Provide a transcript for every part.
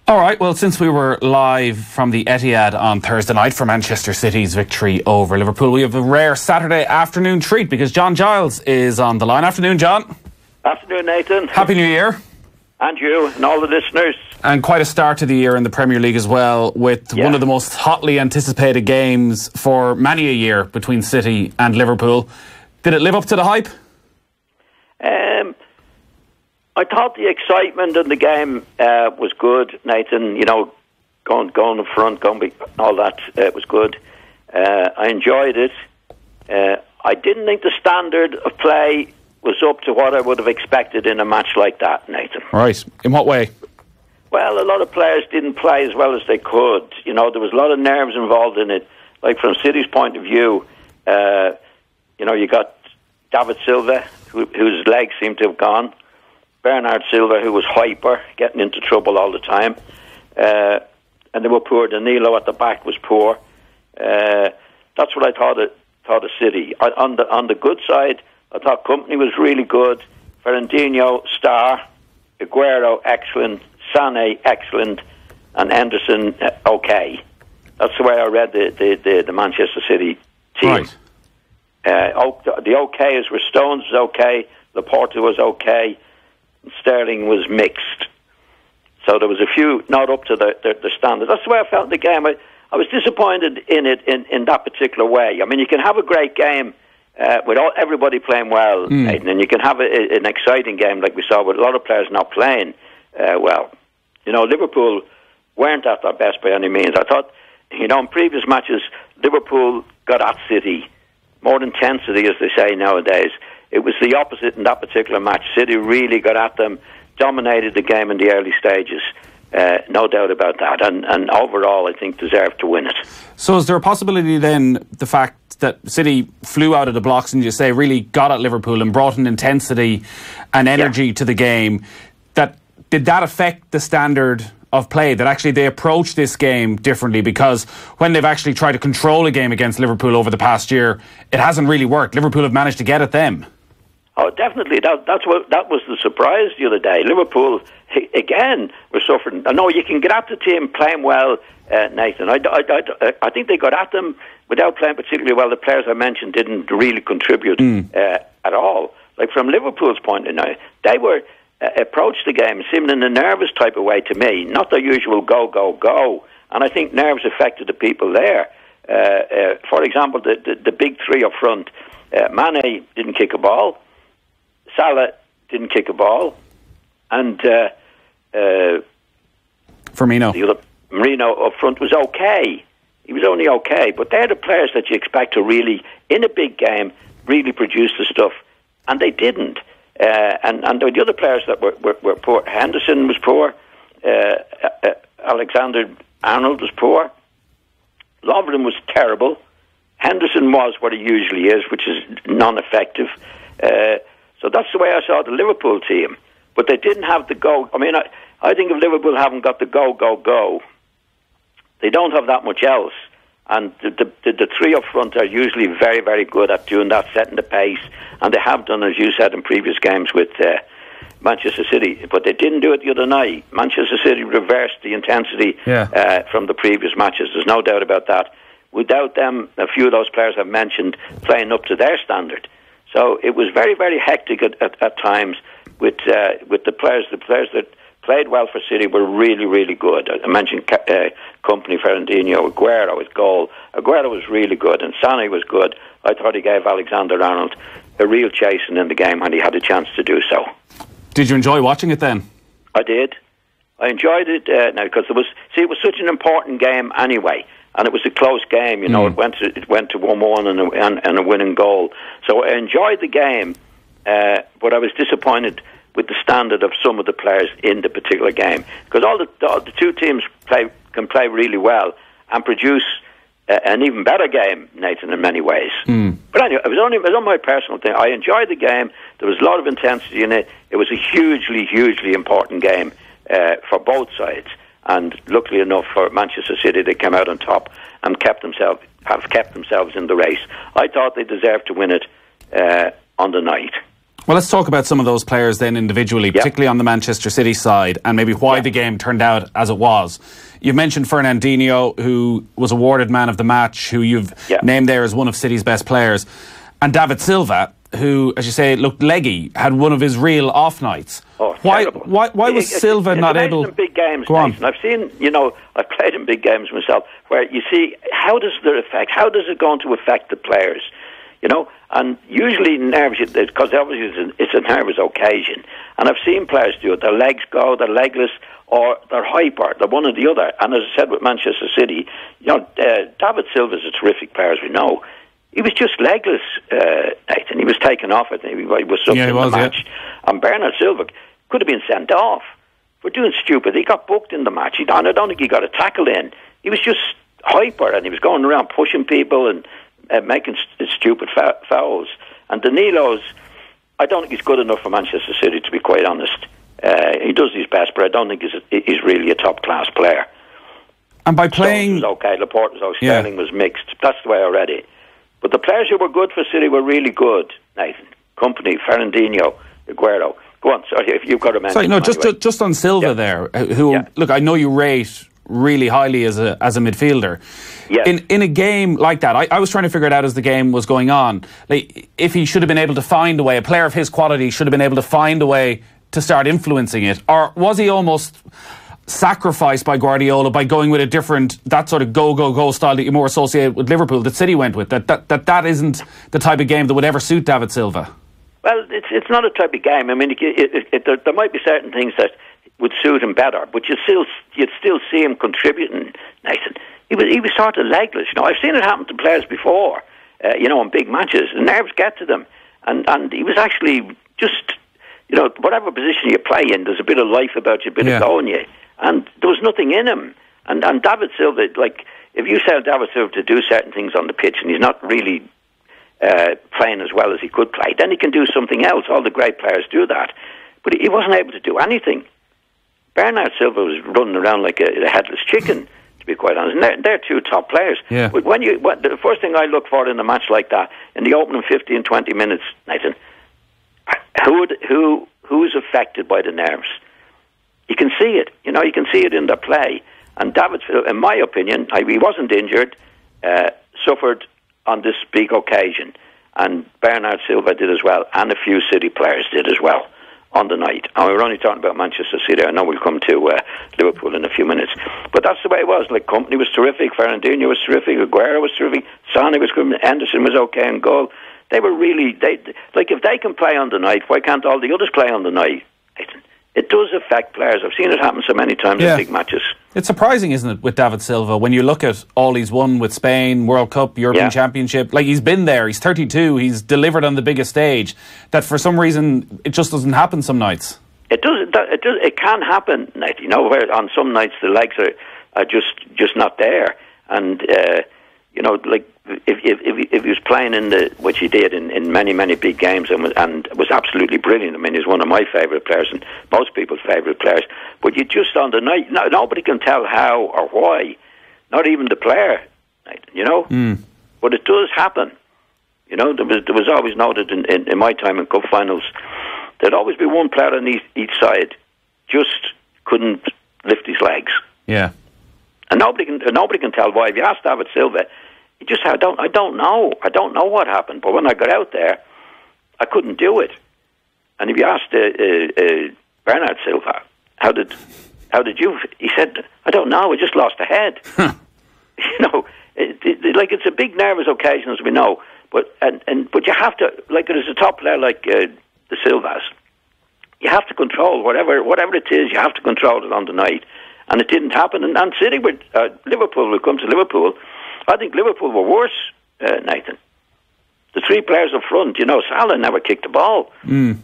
All right, well, since we were live from the Etihad on Thursday night for Manchester City's victory over Liverpool, we have a rare Saturday afternoon treat because John Giles is on the line. Afternoon, John. Afternoon, Nathan. Happy New Year. And you and all the listeners. And quite a start to the year in the Premier League as well, with one of the most hotly anticipated games for many a year between City and Liverpool. Did it live up to the hype? I thought the excitement in the game was good, Nathan. You know, going in front, all that was good. I enjoyed it. I didn't think the standard of play was up to what I would have expected in a match like that, Nathan. Right. In what way? Well, a lot of players didn't play as well as they could. You know, there was a lot of nerves involved in it. Like from City's point of view, you know, you got David Silva, whose legs seemed to have gone. Bernard Silva, who was hyper, getting into trouble all the time. And they were poor. Danilo at the back was poor. That's what I thought of City. On the good side, I thought Company was really good. Fernandinho, star. Aguero, excellent. Sané, excellent. And Henderson, okay. That's the way I read the Manchester City team. Right. The okays were Stones was okay. Laporta was okay. Sterling was mixed. So there was a few not up to the standard. That's the way I felt in the game. I was disappointed in it in that particular way. I mean, you can have a great game with everybody playing well, Nathan, and you can have an exciting game like we saw with a lot of players not playing well. You know, Liverpool weren't at their best by any means. I thought, you know, in previous matches, Liverpool got at City. More intensity, as they say nowadays. It was the opposite in that particular match. City really got at them, dominated the game in the early stages. No doubt about that. And overall, I think deserved to win it. So is there a possibility then, the fact that City flew out of the blocks and, you say, really got at Liverpool and brought an intensity and energy to the game, did that affect the standard of play, that actually they approach this game differently? Because when they've actually tried to control a game against Liverpool over the past year, it hasn't really worked. Liverpool have managed to get at them. Oh, definitely. That was the surprise the other day. Liverpool, again, were suffering. I know you can get at the team playing well, Nathan. I think they got at them without playing particularly well. The players I mentioned didn't really contribute at all. Like from Liverpool's point of view, they were approached the game seeming in a nervous type of way to me, not the usual go, go, go. And I think nerves affected the people there. For example, the big three up front, Mane didn't kick a ball. Salah didn't kick a ball, and Firmino. Marino up front was okay. He was only okay, but they're the players that you expect to really, in a big game, really produce the stuff, and they didn't. And the other players that were poor. Henderson was poor. Alexander-Arnold was poor. Lovren was terrible. Henderson was what he usually is, which is non-effective. So that's the way I saw the Liverpool team. But they didn't have the go. I mean, I think if Liverpool haven't got the go, go, go, they don't have that much else. And the three up front are usually very, very good at doing that, setting the pace. And they have done, as you said, in previous games with Manchester City. But they didn't do it the other night. Manchester City reversed the intensity from the previous matches. There's no doubt about that. Without them, a few of those players I've mentioned playing up to their standard. So it was very, very hectic at times with the players. The players that played well for City were really, really good. I mentioned Company, Fernandinho, Aguero with goal. Aguero was really good, and Sané was good. I thought he gave Alexander-Arnold a real chasing in the game when he had a chance to do so. Did you enjoy watching it then? I did. I enjoyed it now because it was such an important game anyway. And it was a close game, you know. It went to 1-1 and a winning goal. So I enjoyed the game, but I was disappointed with the standard of some of the players in the particular game, because all the two teams can play really well and produce an even better game, Nathan, in many ways. But anyway, it was on my personal thing. I enjoyed the game. There was a lot of intensity in it. It was a hugely, hugely important game for both sides. And luckily enough for Manchester City, they came out on top and have kept themselves in the race. I thought they deserved to win it on the night. Well, let's talk about some of those players then individually, particularly on the Manchester City side, and maybe why the game turned out as it was. You've mentioned Fernandinho, who was awarded man of the match, who you've named there as one of City's best players, and David Silva, who, as you say, looked leggy, had one of his real off nights. Why was Silva not able? In big games, Go on. I've seen, I've played in big games myself, where you see how does it going to affect the players? And usually nerves, because obviously it's a nervous occasion. And I've seen players do it. Their legs go, they're legless, or they're hyper. They're one or the other. And as I said with Manchester City, David Silva is a terrific player, as we know. He was just legless, Nathan. He was taken off. I think he was subbed in the match. And Bernard Silva could have been sent off for doing stupid. He got booked in the match. I don't think he got a tackle in. He was just hyper, and he was going around pushing people and making stupid fouls. And Danilo's, I don't think he's good enough for Manchester City, to be quite honest. He does his best, but I don't think he's really a top-class player. And by playing... Stones was okay, Laporte was okay, Sterling was mixed. That's the way I read it. But the players who were good for City were really good, Nathan. Company, Fernandinho, Aguero. Go on, sorry, if you've got a mention. Sorry, no, just on Silva there, who, look, I know you rate really highly as a midfielder. Yes. In a game like that, I was trying to figure it out as the game was going on. Like, if he should have been able to find a way, a player of his quality should have been able to find a way to start influencing it, or was he almost sacrificed by Guardiola by going with a different, that sort of go style that you more associate with Liverpool, that City went with, that isn't the type of game that would ever suit David Silva? Well, it's not a type of game. I mean, there might be certain things that would suit him better, but you'd still see him contributing, Nathan. He was sort of legless. I've seen it happen to players before, in big matches. The nerves get to them. And he was actually just, whatever position you play in, there's a bit of life about you, a bit of go in you. And there was nothing in him. And David Silva, like, if you tell David Silva to do certain things on the pitch and he's not really playing as well as he could play, then he can do something else. All the great players do that. But he wasn't able to do anything. Bernard Silva was running around like a headless chicken, to be quite honest. And they're two top players. Yeah. But the first thing I look for in a match like that, in the opening 15, 20 minutes, Nathan, who's affected by the nerves? You can see it. You can see it in their play. And David Silva, in my opinion, he wasn't injured, suffered on this big occasion. And Bernard Silva did as well, and a few City players did as well on the night. And we were only talking about Manchester City. I know we'll come to Liverpool in a few minutes. But that's the way it was. Like, Company was terrific, Fernandinho was terrific, Aguero was terrific, Sane was good, Henderson was okay in goal. They were really... if they can play on the night, why can't all the others play on the night? It does affect players. I've seen it happen so many times in big matches. It's surprising, isn't it, with David Silva, when you look at all he's won with Spain, World Cup, European Championship, like, he's been there, he's 32, he's delivered on the biggest stage, that for some reason it just doesn't happen some nights. It can happen, where on some nights the legs are just not there. And, if he was playing which he did in many big games and was absolutely brilliant. I mean, he's one of my favourite players and most people's favourite players. But you just on the night, nobody can tell how or why, not even the player, But it does happen. There was always noted in my time in cup finals, there'd always be one player on each side just couldn't lift his legs. Yeah. And nobody can tell why. If you ask David Silva, he just said, I don't know. I don't know what happened. But when I got out there, I couldn't do it. And if you asked Bernard Silva, how did you? He said, I don't know. I just lost the head. It's a big nervous occasion, as we know. But you have to, like, there's a top player like the Silvas. You have to control whatever it is. You have to control it on the night. And it didn't happen. And City, Liverpool will come to Liverpool. I think Liverpool were worse, Nathan. The three players up front, Salah never kicked the ball. Mane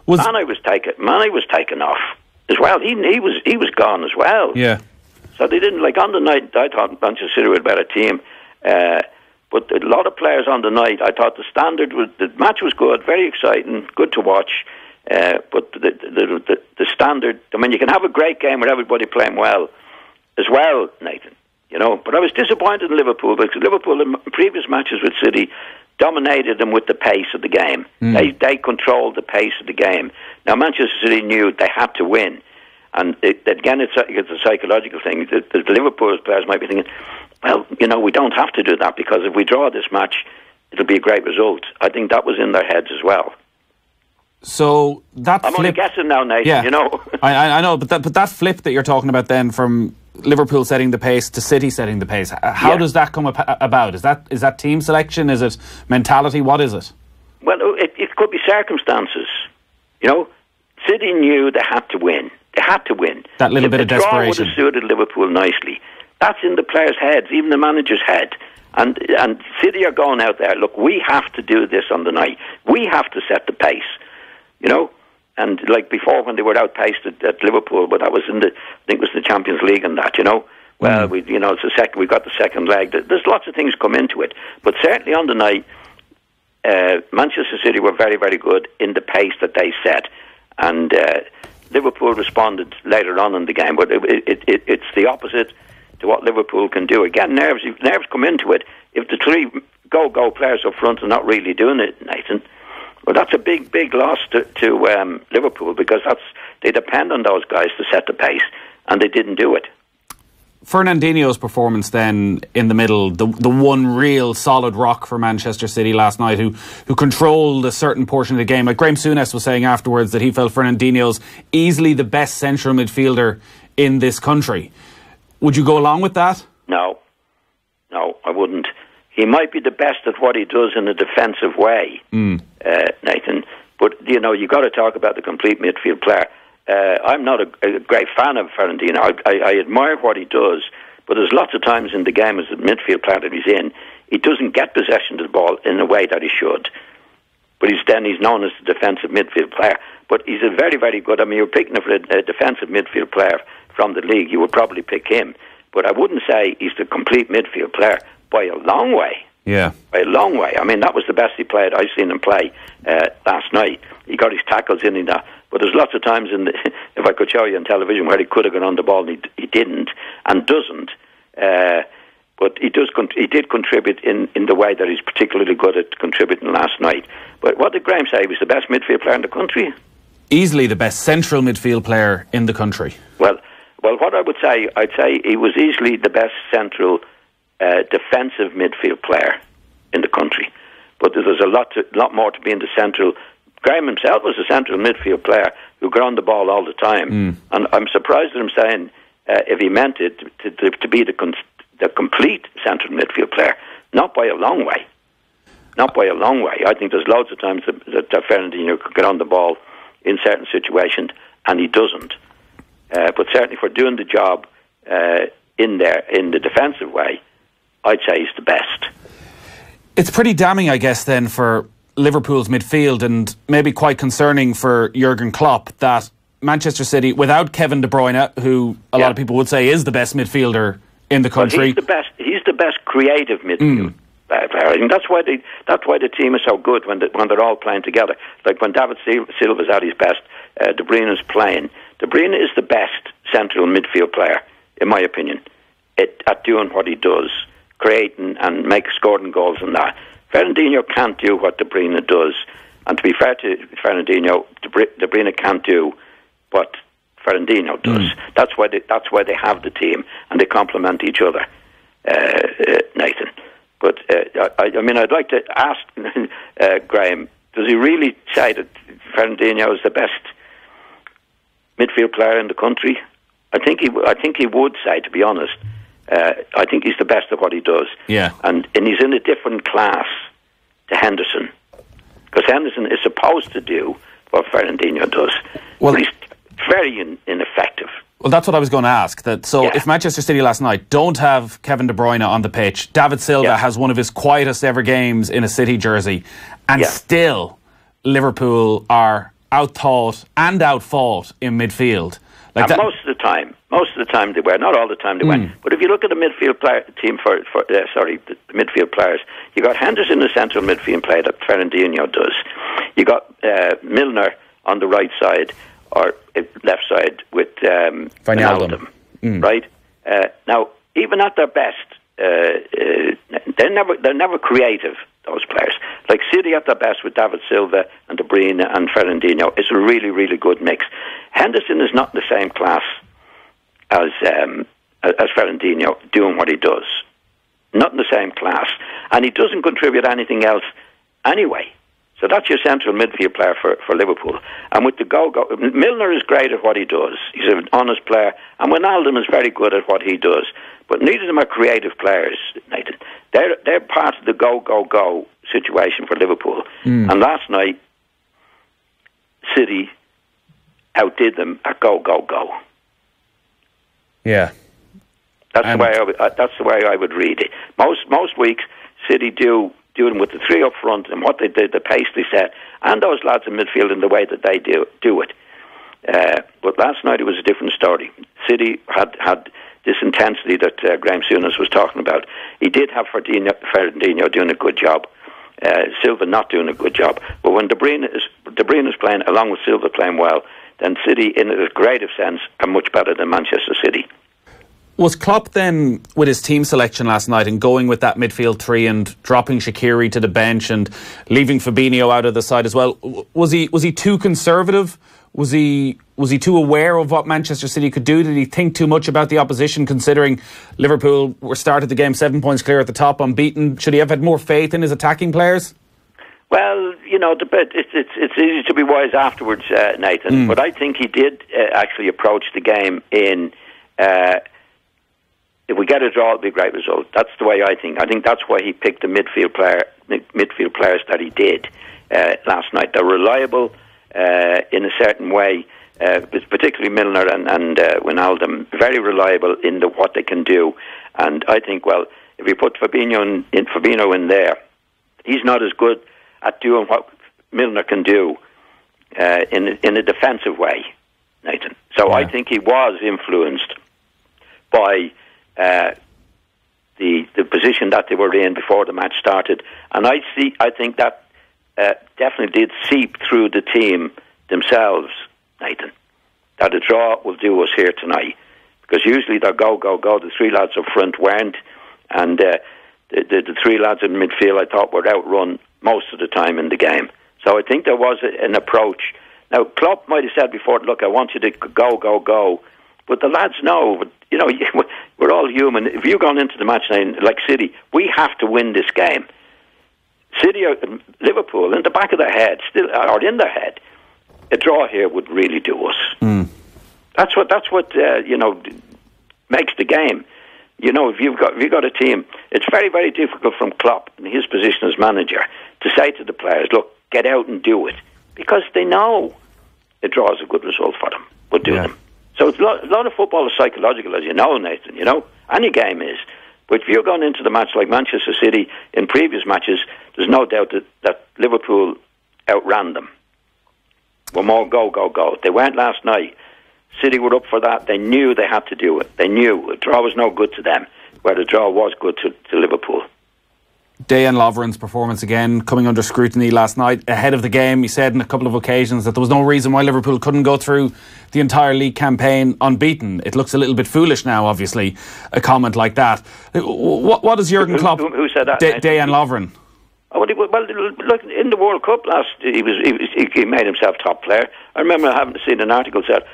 was taken off as well. He was gone as well. Yeah. So they didn't, on the night, I thought Manchester City were a better team. But a lot of players on the night, I thought the match was good, very exciting, good to watch. But the standard, I mean, you can have a great game with everybody playing well as well, Nathan. But I was disappointed in Liverpool because Liverpool in previous matches with City, dominated them with the pace of the game. They controlled the pace of the game. Now, Manchester City knew they had to win. And again, it's a psychological thing. The Liverpool players might be thinking, well, we don't have to do that, because if we draw this match, it'll be a great result. I think that was in their heads as well. So I'm only guessing now, Nathan, I know, but that flip that you're talking about then, from Liverpool setting the pace to City setting the pace, how does that come about? Is that team selection? Is it mentality? What is it? Well, it could be circumstances. City knew they had to win. They had to win. That little bit of desperation. The draw would have suited Liverpool nicely. That's in the players' heads, even the manager's head. And City are going out there, look, we have to do this on the night. We have to set the pace, And like before, when they were outpaced at Liverpool, but that was I think it was the Champions League and that, Well, it's we got the second leg. There's lots of things come into it. But certainly on the night, Manchester City were very, very good in the pace that they set. And Liverpool responded later on in the game, but it's the opposite to what Liverpool can do. Again, nerves come into it. If the three go players up front are not really doing it, Nathan, well, that's a big, big loss to Liverpool, because they depend on those guys to set the pace, and they didn't do it. Fernandinho's performance then in the middle, the one real solid rock for Manchester City last night, who controlled a certain portion of the game. Like Graham Souness was saying afterwards that he felt Fernandinho's easily the best central midfielder in this country. Would you go along with that? No, I wouldn't. He might be the best at what he does in a defensive way, Nathan. But, you got to talk about the complete midfield player. I'm not a great fan of Fernandinho. I admire what he does, but there's lots of times in the game as a midfield player that he's in, he doesn't get possession of the ball in the way that he should. But he's known as the defensive midfield player. But he's a very, very good. I mean, you're picking for a defensive midfield player from the league, you would probably pick him. But I wouldn't say he's the complete midfield player by a long way. Yeah. By a long way. I mean, that was the best he played. I've seen him play last night. He got his tackles in that. But there's lots of times if I could show you on television, where he could have gone on the ball and he didn't and doesn't. But he did contribute in the way that he's particularly good at contributing last night. But what did Graham say? He was the best midfield player in the country? Easily the best central midfield player in the country. Well, what I would say, I'd say he was easily the best central defensive midfield player in the country. But there's a lot more to being the central. Graham himself was a central midfield player who got on the ball all the time. And I'm surprised at him saying, if he meant it, to be the complete central midfield player. Not by a long way. Not by a long way. I think there's loads of times that Fernandinho could get on the ball in certain situations, and he doesn't. But certainly for doing the job in the defensive way, I'd say he's the best. It's pretty damning, I guess, then, for Liverpool's midfield, and maybe quite concerning for Jurgen Klopp, that Manchester City, without Kevin De Bruyne, who a lot of people would say is the best midfielder in the country. Well, he's the best creative midfield player. I think that's why the team is so good when they're all playing together. Like when David Silva's at his best, De Bruyne is playing. De Bruyne is the best central midfield player, in my opinion, at doing what he does, creating and scoring goals and that. Fernandinho can't do what De Bruyne does, and to be fair to Fernandinho, De Bruyne can't do what Fernandinho does. That's why they have the team, and they complement each other, Nathan. But I mean, I'd like to ask Graham: does he really say that Fernandinho is the best midfield player in the country? I think he would say, to be honest. I think he's the best at what he does. Yeah. And he's in a different class to Henderson, because Henderson is supposed to do what Fernandinho does. Well, but he's very ineffective. Well, that's what I was going to ask. If Manchester City last night don't have Kevin De Bruyne on the pitch, David Silva has one of his quietest ever games in a City jersey, and still Liverpool are outthought and outfought in midfield. Most of the time they were. Not all the time they were. But if you look at the midfield team the midfield players, you got Henderson, the central midfield player that Fernandinho does. You got Milner on the right side or left side with Wijnaldum, right? Now, even at their best, they're never creative. Those players, Like City at their best with David Silva and De Bruyne and Fernandinho. It's a really, really good mix. Henderson is not in the same class as Fernandinho doing what he does. Not in the same class. And he doesn't contribute anything else anyway. So that's your central midfield player for Liverpool. And with the go-go, Milner is great at what he does. He's an honest player. And Wijnaldum is very good at what he does. But neither of them are creative players, Nathan. They're part of the go-go-go situation for Liverpool. And last night, City outdid them at go-go-go. Yeah. That's the way I would read it. Most weeks, City do them with the three up front and what they did, the pace they set, and those lads in midfield in the way that they do it. But last night it was a different story. City had this intensity that Graham Souness was talking about. He did have Fernandinho doing a good job, Silva not doing a good job. But when De Bruyne is playing along with Silva playing well, then City, in a creative sense, are much better than Manchester City. Was Klopp then, with his team selection last night and going with that midfield three and dropping Shaqiri to the bench and leaving Fabinho out of the side as well, was he too conservative? Was he too aware of what Manchester City could do? Did he think too much about the opposition, considering Liverpool were started the game 7 points clear at the top, unbeaten? Should he have had more faith in his attacking players? Well, it's easy to be wise afterwards, Nathan. But I think he did actually approach the game in... if we get a draw, it'll be a great result. That's the way I think. I think that's why he picked the midfield players that he did last night. They're reliable in a certain way, particularly Milner and Wijnaldum. Very reliable in what they can do. And I think, well, if you put Fabinho in there, he's not as good at doing what Milner can do in a defensive way, Nathan. So yeah. I think he was influenced by the position that they were in before the match started, and I think that definitely did seep through the team themselves, Nathan. That a draw will do us here tonight, because usually they're go. The three lads up front weren't, and the three lads in midfield I thought were outrun most of the time in the game. So I think there was an approach. Now Klopp might have said before, look, I want you to go. But the lads know, we're all human. If you've gone into the match now, like City, we have to win this game. City, Liverpool, in the back of their head, or in their head, a draw here would really do us. That's what makes the game. If you've got a team, it's very, very difficult from Klopp in his position as manager to say to the players, look, get out and do it, because they know a draw is a good result for them. We'll do them. So it's a lot of football is psychological, as you know, Nathan. Any game is. But if you're going into the match like Manchester City in previous matches, there's no doubt that Liverpool outran them. Were more go. They weren't last night. City were up for that. They knew they had to do it. They knew a draw was no good to them, where the draw was good to Liverpool. Dejan Lovren's performance again coming under scrutiny last night ahead of the game. He said on a couple of occasions that there was no reason why Liverpool couldn't go through the entire league campaign unbeaten. It looks a little bit foolish now, obviously, a comment like that. What is Jurgen Klopp? Who said that? Dejan Lovren. Well, look, in the World Cup last, he made himself top player. I remember having seen an article said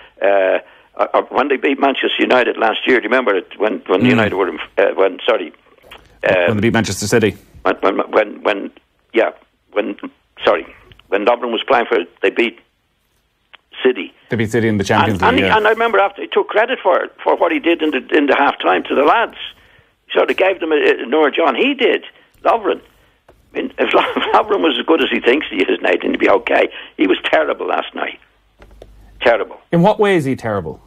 when they beat Manchester United last year. Do you remember it when United were when they beat Manchester City? When Lovren was playing they beat City. They beat City in the Champions League. And I remember after he took credit for what he did in the half time to the lads. So they gave them a Noor John. He did, Lovren. I mean, if Lovren was as good as he thinks he is, Nathan, he'd be okay. He was terrible last night. Terrible. In what way is he terrible?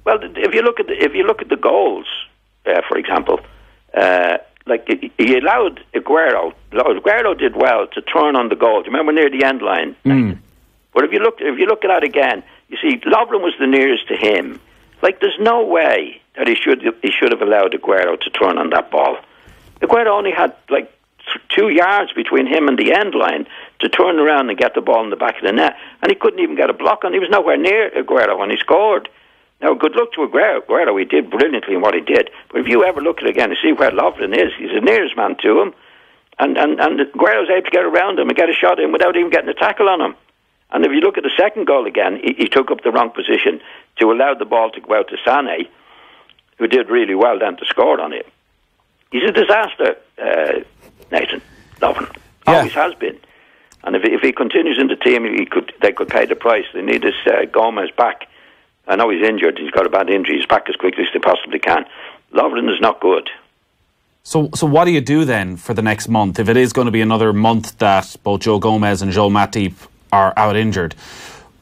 Well, if you look at the goals, for example. He allowed Aguero. Aguero did well to turn on the goal. Do you remember near the end line? But if you look at that again, you see Lovren was the nearest to him. There's no way that he should have allowed Aguero to turn on that ball. Aguero only had 2 yards between him and the end line to turn around and get the ball in the back of the net, and he couldn't even get a block on. He was nowhere near Aguero when he scored. Now, good luck to Aguero. He did brilliantly in what he did. But if you ever look at it again and see where Lovren is, he's the nearest man to him. And Guerrero's able to get around him and get a shot in without even getting a tackle on him. And if you look at the second goal again, he took up the wrong position to allow the ball to go out to Sané, who did really well then to score on it. He's a disaster, Nathan. Lovren. Yeah. Always has been. And if he continues in the team, they could pay the price. They need this Gomez back. I know he's injured. He's got a bad injury. He's back as quickly as they possibly can. Lovren is not good. So what do you do then for the next month? If it is going to be another month that both Joe Gomez and Joel Matip are out injured,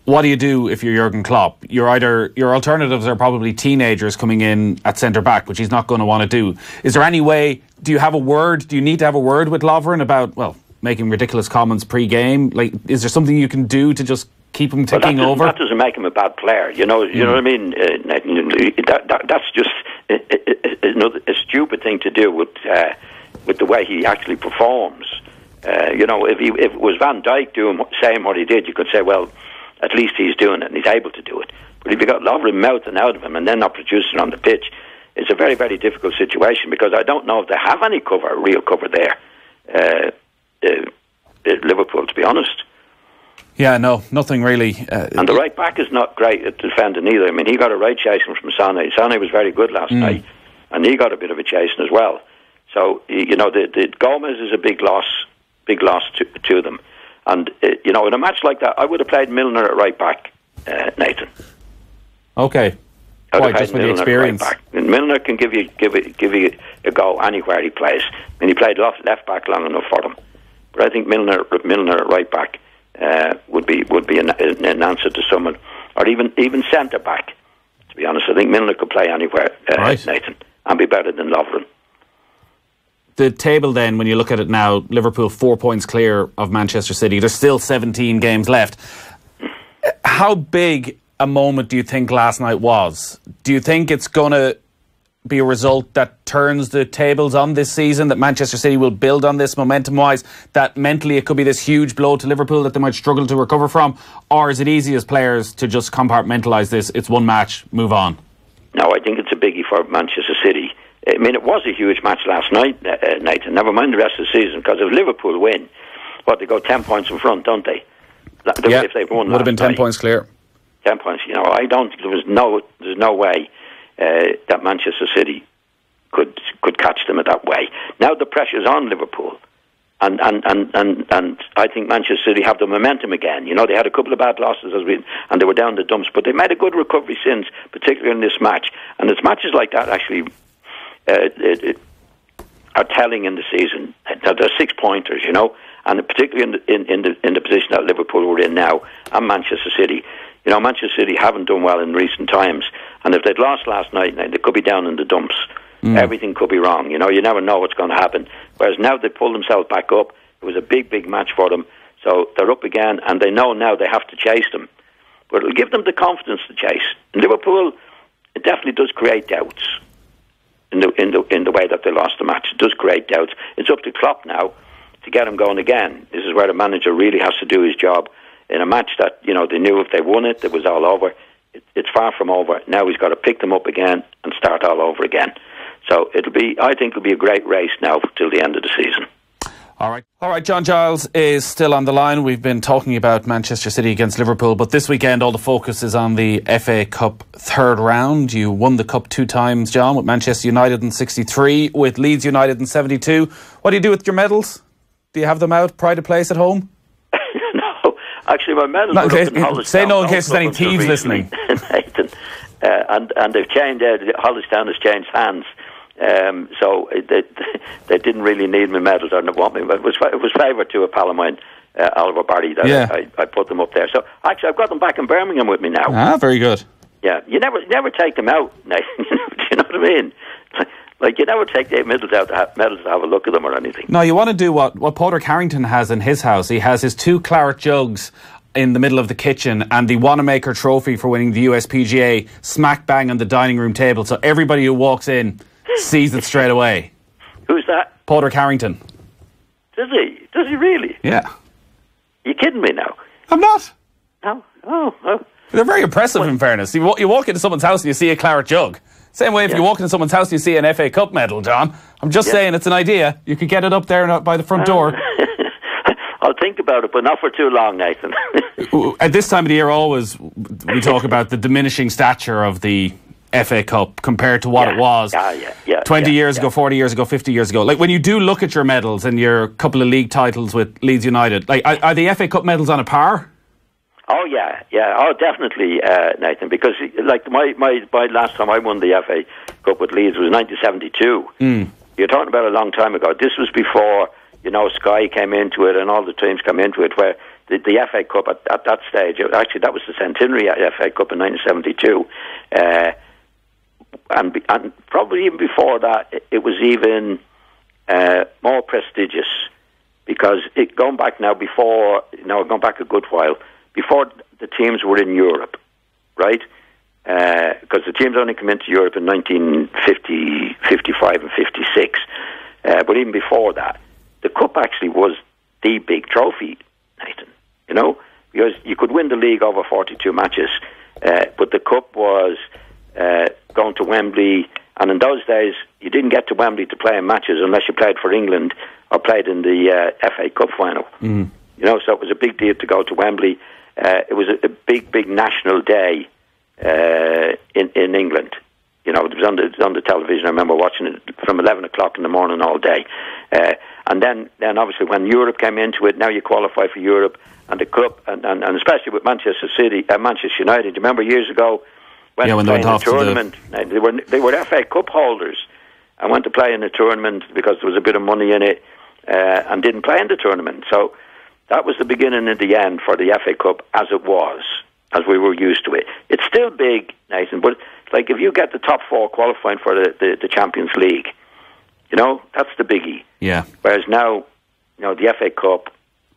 what do you do if you're Jurgen Klopp? Your alternatives are probably teenagers coming in at centre back, which he's not going to want to do. Is there any way? Do you need to have a word with Lovren about making ridiculous comments pre-game? Like, is there something you can do to just keep him ticking over? That doesn't make him a bad player. You know what I mean? That's just a stupid thing to do with the way he actually performs. If it was Van Dijk saying what he did, you could say, well, at least he's doing it and he's able to do it. But if you got Lovren mouthing out of him and then not producing on the pitch, it's a very, very difficult situation, because I don't know if they have any real cover there at Liverpool, to be honest. Yeah, no, nothing really. And the right back is not great at defending either. I mean, he got a right chasing from Sané. Sané was very good last night, and he got a bit of a chasing as well. So, the Gomez is a big loss to them. And, in a match like that, I would have played Milner at right back, Nathan. Okay. Why, just with the experience? Right, and Milner can give you a go anywhere he plays. I mean, he played left back long enough for them. But I think Milner at right back would be an answer to someone, or even centre back. To be honest, I think Milner could play anywhere, right, Nathan, and be better than Lovren. The table then, when you look at it now, Liverpool 4 points clear of Manchester City. There's still 17 games left. How big a moment do you think last night was? Do you think it's going to be a result that turns the tables on this season, that Manchester City will build on this momentum-wise, that mentally it could be this huge blow to Liverpool that they might struggle to recover from? Or is it easy as players to just compartmentalise this? It's one match, move on. No, I think it's a biggie for Manchester City. I mean, it was a huge match last night, Nathan. Never mind the rest of the season, because if Liverpool win, they go 10 points in front, don't they? Yeah, if they've won, would have been 10 points clear. 10 points. I don't think there's no way that Manchester City could catch them in that way. Now the pressure's on Liverpool, and I think Manchester City have the momentum again. They had a couple of bad losses and they were down the dumps, but they made a good recovery since, particularly in this match. And it's matches like that actually are telling in the season. They're 6 pointers, and particularly in the position that Liverpool were in now, and Manchester City. Manchester City haven't done well in recent times, and if they'd lost last night, they could be down in the dumps. Everything could be wrong. You never know what's going to happen. Whereas now they pulled themselves back up. It was a big, big match for them, so they're up again, and they know now they have to chase them. But it'll give them the confidence to chase. In Liverpool, it definitely does create doubts in the way that they lost the match. It does create doubts. It's up to Klopp now to get them going again. This is where the manager really has to do his job. In a match that, they knew if they won it was all over. It's far from over. Now he's got to pick them up again and start all over again. So I think it'll be a great race now till the end of the season. All right, John Giles is still on the line. We've been talking about Manchester City against Liverpool, but this weekend all the focus is on the FA Cup third round. You won the Cup 2 times, John, with Manchester United in 63, with Leeds United in 72. What do you do with your medals? Do you have them out, pride of place at home? No, actually my medals are up in Hollistown. Say no in case there's any thieves listening. Nathan. And they've changed, Hollistown has changed hands. So they didn't really need my medals or want me. It was favoured to a pal of mine, Oliver Barry, that I put them up there. So actually, I've got them back in Birmingham with me now. Ah, very good. Yeah, you never take them out. Do you know what I mean? Like, you never take the medals out to have a look at them or anything. No, you want to do what Padraig Harrington has in his house. He has his 2 claret jugs in the middle of the kitchen and the Wanamaker trophy for winning the USPGA smack bang on the dining room table, so everybody who walks in sees it straight away. Who's that? Padraig Harrington. Does he? Does he really? Yeah. You kidding me now? I'm not. No. Oh. They're very impressive, in fairness. You walk into someone's house and you see a claret jug. Same way if you walk into someone's house and you see an FA Cup medal, John. I'm just saying, it's an idea. You could get it up there by the front door. I'll think about it, but not for too long, Nathan. At this time of the year, always we talk about the diminishing stature of the FA Cup compared to what it was 20 years ago, 40 years ago, 50 years ago. Like, when you do look at your medals and your couple of league titles with Leeds United, like, are the FA Cup medals on a par? Oh, yeah. Oh, definitely, Nathan, because like my last time I won the FA Cup with Leeds was 1972. You're talking about a long time ago. This was before, Sky came into it and all the teams came into it, where the FA Cup at that stage, actually that was the centenary FA Cup in 1972, and probably even before that, it was even more prestigious, because going back a good while, before the teams were in Europe, right? Because the teams only came into Europe in 1950, 55 and 56. But even before that, the Cup actually was the big trophy, Nathan. Because you could win the league over 42 matches, but the Cup was going to Wembley, and in those days, you didn't get to Wembley to play in matches unless you played for England or played in the FA Cup final. So it was a big deal to go to Wembley. It was a big national day in England. It was on the television. I remember watching it from 11 o'clock in the morning all day. And then obviously when Europe came into it, now you qualify for Europe and the Cup, and especially with Manchester United. Do you remember years ago when they went off the tournament? They were FA Cup holders and went to play in the tournament because there was a bit of money in it, and didn't play in the tournament. So that was the beginning and the end for the FA Cup as it was, as we were used to it. It's still big, Nathan, but like if you get the top four qualifying for the Champions League, that's the biggie. Yeah. Whereas now, the FA Cup,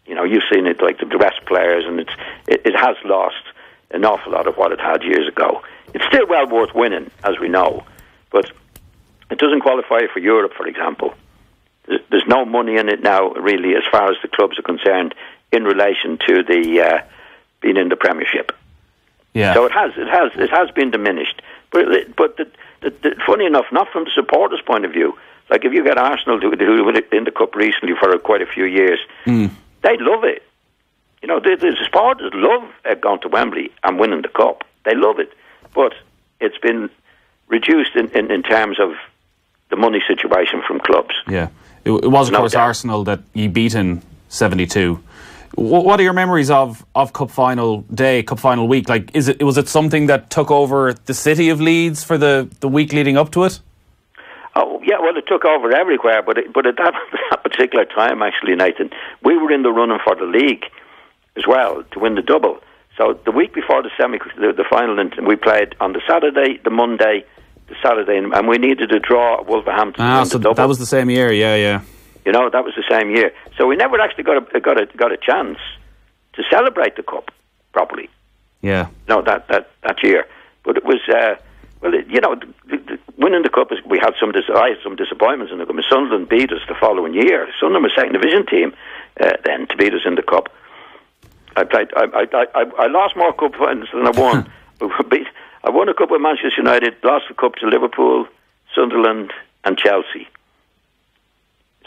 you've seen it, like the best players, and it has lost an awful lot of what it had years ago. It's still well worth winning, as we know, but it doesn't qualify for Europe, for example. There's no money in it now, really, as far as the clubs are concerned, in relation to the being in the Premiership. Yeah. So it has been diminished. But funny enough, not from the supporters' point of view. Like if you get Arsenal who were in the Cup recently for quite a few years, they love it. The supporters love going to Wembley and winning the Cup. They love it. But it's been reduced in terms of the money situation from clubs. Yeah. It was, of course, Arsenal that you beat in 72. What are your memories of Cup Final Day, Cup Final Week? Like, was it something that took over the city of Leeds for the week leading up to it? Oh, yeah, well, it took over everywhere, but at that particular time, actually, Nathan, we were in the running for the league as well, to win the double. So the week before the final, we played on the Saturday, the Monday, the Saturday, and we needed to draw Wolverhampton to win the double. That was the same year, yeah. That was the same year. So we never actually got a chance to celebrate the Cup properly. Yeah. No, that year. But it was, winning the Cup, I had some disappointments in the Cup. Sunderland beat us the following year. Sunderland was second division team then to beat us in the Cup. I lost more Cup finals than I won. I won a Cup with Manchester United, lost the Cup to Liverpool, Sunderland and Chelsea.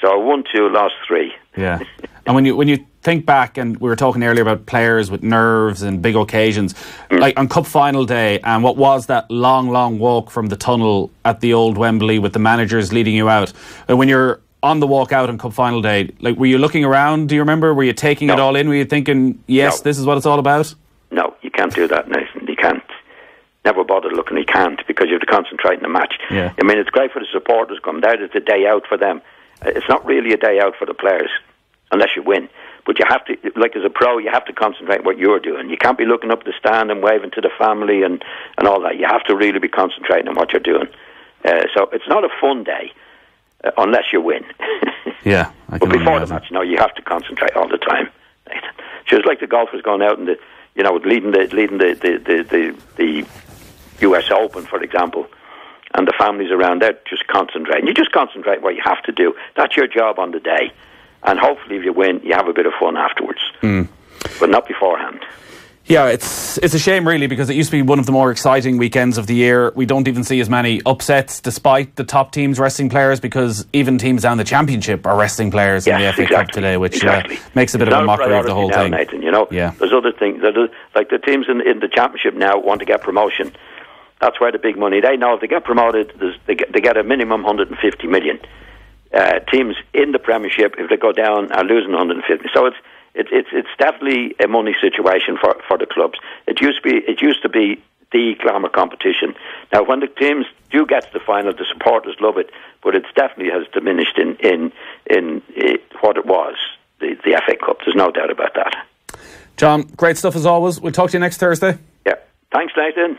So I won 2, lost 3. Yeah. And when you think back, and we were talking earlier about players with nerves and big occasions, like on Cup Final Day, and what was that long walk from the tunnel at the old Wembley with the managers leading you out, and when you're on the walk out on Cup Final Day, like, were you looking around? Do you remember? Were you taking it all in? Were you thinking, yes, this is what it's all about? No, you can't do that, Nathan. You can't. Never bother looking. You can't, because you have to concentrate in the match. Yeah. I mean, it's great for the supporters coming out. It's a day out for them. It's not really a day out for the players, unless you win. But you have to, like as a pro, you have to concentrate on what you're doing. You can't be looking up the stand and waving to the family and all that. You have to really be concentrating on what you're doing. So it's not a fun day unless you win. Yeah, but before the match, you have to concentrate all the time. So it's like the golfers going out and leading the US Open, for example. And the families around there just concentrate. And you just concentrate what you have to do. That's your job on the day. And hopefully if you win, you have a bit of fun afterwards. But not beforehand. Yeah, it's a shame really, because it used to be one of the more exciting weekends of the year. We don't even see as many upsets despite the top teams resting players, because even teams down the Championship are resting players in the FA Cup today, which makes a bit of a mockery of the whole thing. Nathan, there's other things, like the teams in the Championship now want to get promotion. That's where the big money. They know if they get promoted, they get a minimum 150 million. Teams in the Premiership, if they go down, are losing 150. So it's definitely a money situation for the clubs. It used to be the glamour competition. Now, when the teams do get to the final, the supporters love it, but it definitely has diminished in what it was, the FA Cup. There's no doubt about that. John, great stuff as always. We'll talk to you next Thursday. Yeah. Thanks, Nathan.